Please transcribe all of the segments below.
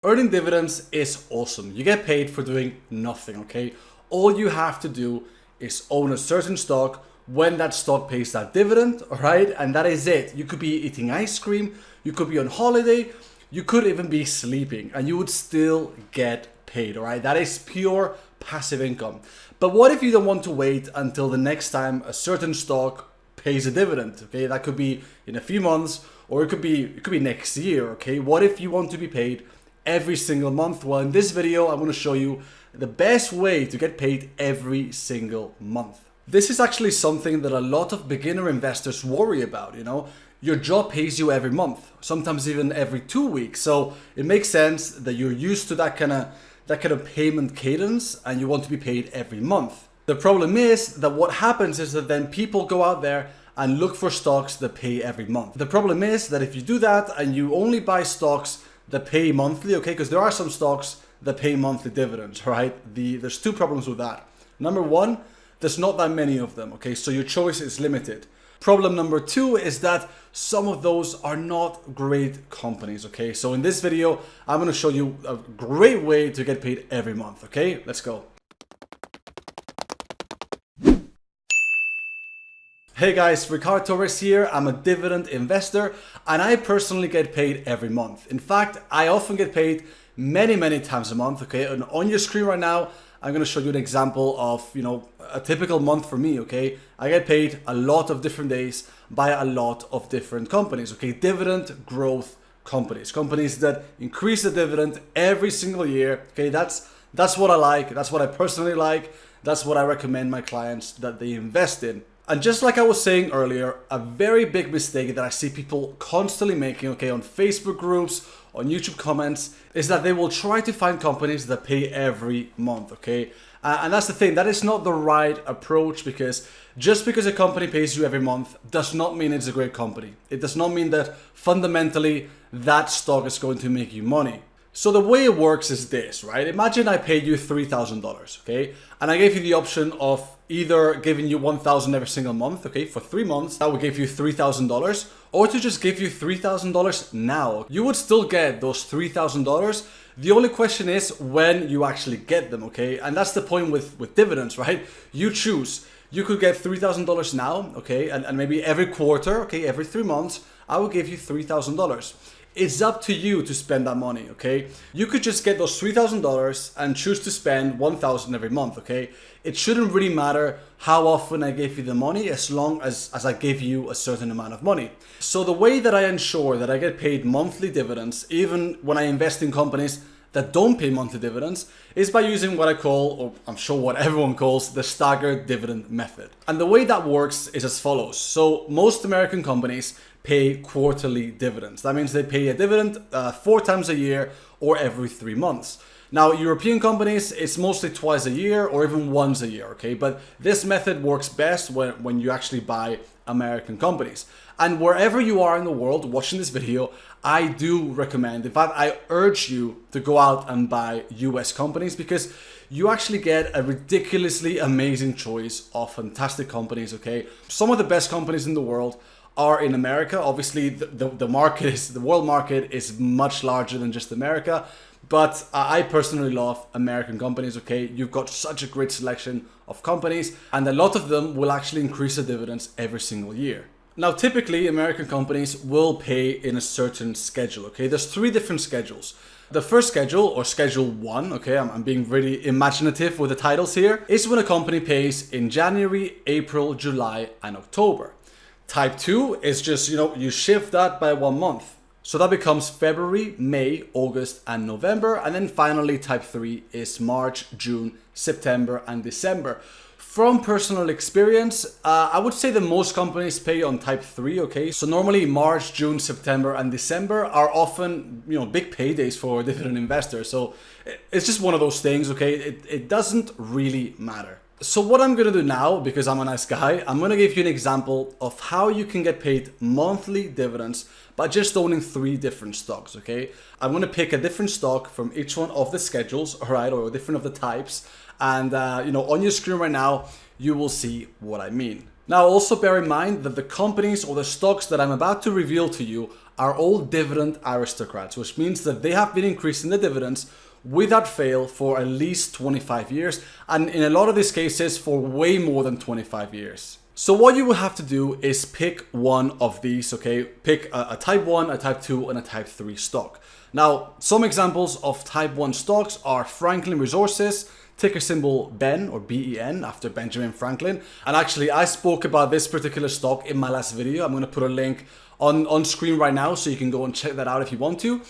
Earning dividends is awesome. You get paid for doing nothing, okay? All you have to do is own a certain stock when that stock pays that dividend, all right? And that is it. You could be eating ice cream, you could be on holiday, you could even be sleeping, and you would still get paid, all right? That is pure passive income. But what if you don't want to wait until the next time a certain stock pays a dividend, okay? That could be in a few months, or it could be next year, okay? What if you want to be paid every single month? Well, in this video, I'm going to show you the best way to get paid every single month. This is actually something that a lot of beginner investors worry about, you know? Your job pays you every month, sometimes even every 2 weeks. So it makes sense that you're used to that kind of payment cadence and you want to be paid every month. The problem is that what happens is that then people go out there and look for stocks that pay every month. The problem is that if you do that and you only buy stocks that pay monthly, okay, because there are some stocks that pay monthly dividends, right? There's two problems with that. Number one, there's not that many of them, okay, so your choice is limited. Problem number two is that some of those are not great companies, okay? So in this video, I'm gonna show you a great way to get paid every month, okay? Let's go. Hey guys, Ricardo Torres here. I'm a dividend investor and I personally get paid every month. In fact, I often get paid many times a month, okay? And on your screen right now, I'm gonna show you an example of, a typical month for me, okay? I get paid a lot of different days by a lot of different companies, okay? Dividend growth companies, companies that increase the dividend every single year, okay? That's what I like, that's what I personally like, that's what I recommend my clients that they invest in. And just like I was saying earlier, a very big mistake that I see people constantly making, okay, on Facebook groups, on YouTube comments, is that they will try to find companies that pay every month, okay? And that's the thing, that is not the right approach, because just because a company pays you every month does not mean it's a great company. It does not mean that fundamentally that stock is going to make you money. So the way it works is this, right? Imagine I paid you $3,000, okay? And I gave you the option of either giving you $1,000 every single month, okay, for 3 months, that would give you $3,000, or to just give you $3,000 now. You would still get those $3,000. The only question is when you actually get them, okay? And that's the point with dividends, right? You choose. You could get $3,000 now, okay? And maybe every quarter, okay, every 3 months, I will give you $3,000. It's up to you to spend that money, okay? You could just get those $3,000 and choose to spend $1,000 every month, okay? It shouldn't really matter how often I gave you the money as long as I gave you a certain amount of money. So the way that I ensure that I get paid monthly dividends, even when I invest in companies that don't pay monthly dividends, is by using what I call, or I'm sure what everyone calls, the staggered dividend method. And the way that works is as follows. So most American companies pay quarterly dividends. That means they pay a dividend 4 times a year or every 3 months. Now, European companies, it's mostly twice a year or even once a year, okay? But this method works best when you actually buy American companies. And wherever you are in the world watching this video, I do recommend, in fact, I urge you to go out and buy US companies, because you actually get a ridiculously amazing choice of fantastic companies, okay? Some of the best companies in the world are in America. Obviously, the world market is much larger than just America, but I personally love American companies, okay? You've got such a great selection of companies, and a lot of them will actually increase the dividends every single year. Now, typically, American companies will pay in a certain schedule, okay? There's 3 different schedules. The first schedule, or schedule 1, okay, I'm being really imaginative with the titles here, is when a company pays in January, April, July, and October. Type 2 is just, you shift that by 1 month. So that becomes February, May, August, and November. And then finally, type 3 is March, June, September, and December. From personal experience, I would say that most companies pay on type 3, okay? So normally March, June, September, and December are often, big paydays for dividend investors. So it's just one of those things, okay? It doesn't really matter. So what I'm gonna do now, because I'm a nice guy, I'm gonna give you an example of how you can get paid monthly dividends by just owning 3 different stocks, okay? I'm gonna pick a different stock from each one of the schedules, all right, or different of the types. And, on your screen right now, you will see what I mean. Now, also bear in mind that the companies or the stocks that I'm about to reveal to you are all dividend aristocrats, which means that they have been increasing the dividends without fail for at least 25 years, and in a lot of these cases for way more than 25 years. So what you will have to do is pick one of these, okay? Pick a type 1, a type 2, and a type 3 stock. Now, some examples of type 1 stocks are Franklin Resources, ticker symbol BEN or BEN after Benjamin Franklin. And actually, I spoke about this particular stock in my last video. I'm going to put a link on screen right now so you can go and check that out if you want to.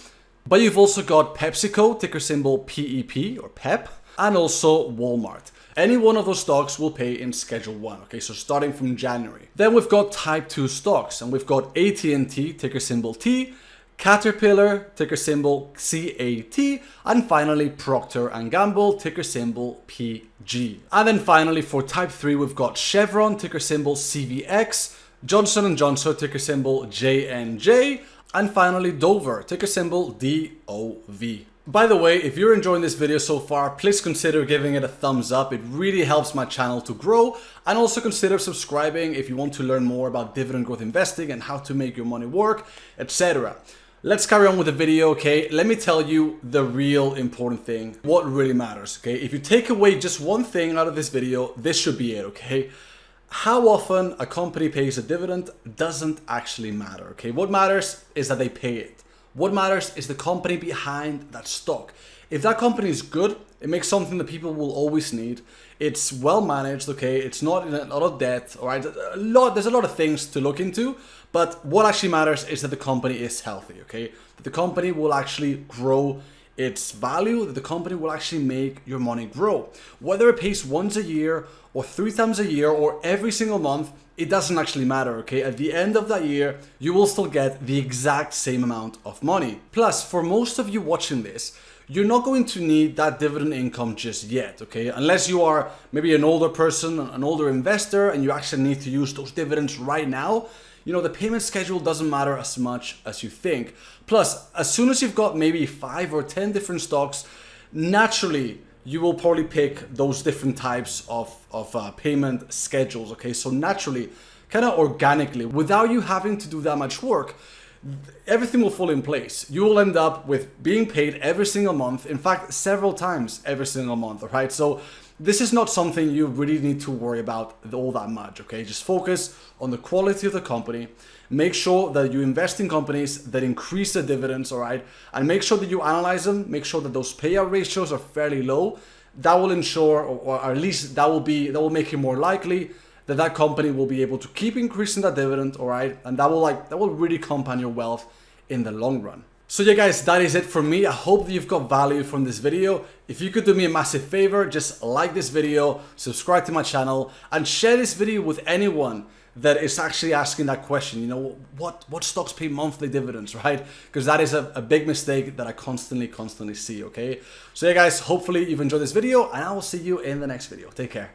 But you've also got PepsiCo, ticker symbol PEP or PEP, and also Walmart. Any one of those stocks will pay in Schedule 1, okay, so starting from January. Then we've got type 2 stocks, and we've got AT&T, ticker symbol T, Caterpillar, ticker symbol CAT, and finally Procter & Gamble, ticker symbol PG. And then finally for type 3, we've got Chevron, ticker symbol CVX, Johnson & Johnson, ticker symbol JNJ, and finally Dover, ticker symbol DOV. By the way, if you're enjoying this video so far, please consider giving it a thumbs up. It really helps my channel to grow, and also consider subscribing if you want to learn more about dividend growth investing and how to make your money work, etc. Let's carry on with the video, okay? Let me tell you the real important thing, what really matters, okay? If you take away just one thing out of this video, this should be it, okay? How often a company pays a dividend doesn't actually matter, okay? What matters is that they pay it. What matters is the company behind that stock. If that company is good, it makes something that people will always need. It's well managed, okay? It's not in a lot of debt, all right? There's a lot of things to look into, but what actually matters is that the company is healthy, okay? That the company will actually grow its value, that the company will actually make your money grow. Whether it pays once a year or 3 times a year or every single month, it doesn't actually matter, okay? At the end of that year, you will still get the exact same amount of money. Plus, for most of you watching this, you're not going to need that dividend income just yet, okay? Unless you are maybe an older person, an older investor, and you actually need to use those dividends right now, you know, the payment schedule doesn't matter as much as you think. Plus, as soon as you've got maybe 5 or 10 different stocks, naturally, you will probably pick those different types of payment schedules, okay? So naturally, kind of organically, without you having to do that much work, everything will fall in place. You will end up with being paid every single month, in fact, several times every single month, all right? So this is not something you really need to worry about all that much, okay? Just focus on the quality of the company. Make sure that you invest in companies that increase the dividends, all right? And make sure that you analyze them. Make sure that those payout ratios are fairly low. That will ensure, or at least that will make it more likely that that company will be able to keep increasing that dividend, all right? And that will really compound your wealth in the long run. So yeah guys, that is it for me. I hope that you've got value from this video. If you could do me a massive favor, just like this video, subscribe to my channel, and share this video with anyone that is actually asking that question. You know, what stocks pay monthly dividends, right? Because that is a big mistake that I constantly see, okay? So yeah guys, hopefully you've enjoyed this video, and I will see you in the next video. Take care.